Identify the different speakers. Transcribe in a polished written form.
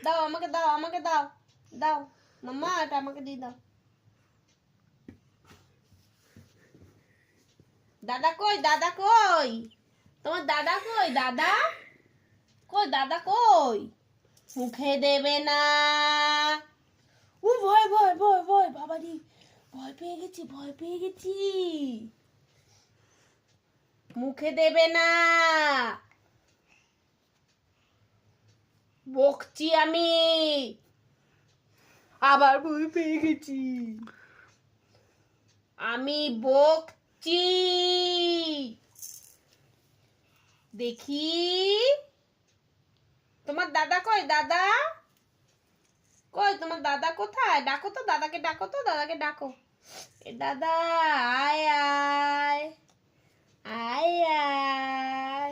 Speaker 1: দাও আমাকে দাও, আমাকে দাও, দাও মাম্মা, এটা আমাকে দিয়ে দাও। দাদা কই, দাদা কই, তোমার দাদা কই, দাদা কই, দাদা কই? মুখে দেবে না। ও ভয় ভয় ভয় ভয়, বাবারি ভয় পেয়ে গেছি, ভয় পেয়ে গেছি। মুখে দেবে না, বকছি আমি, আবার ভয় পেয়ে গেছি। আমি বকছি, দেখি তোমার দাদা কই, দাদা কই, তোমার দাদা কোথায়? ডাকো তো দাদাকে, ডাকো তো দাদাকে, ডাকো। এ দাদা আয় আয় আয় আয়।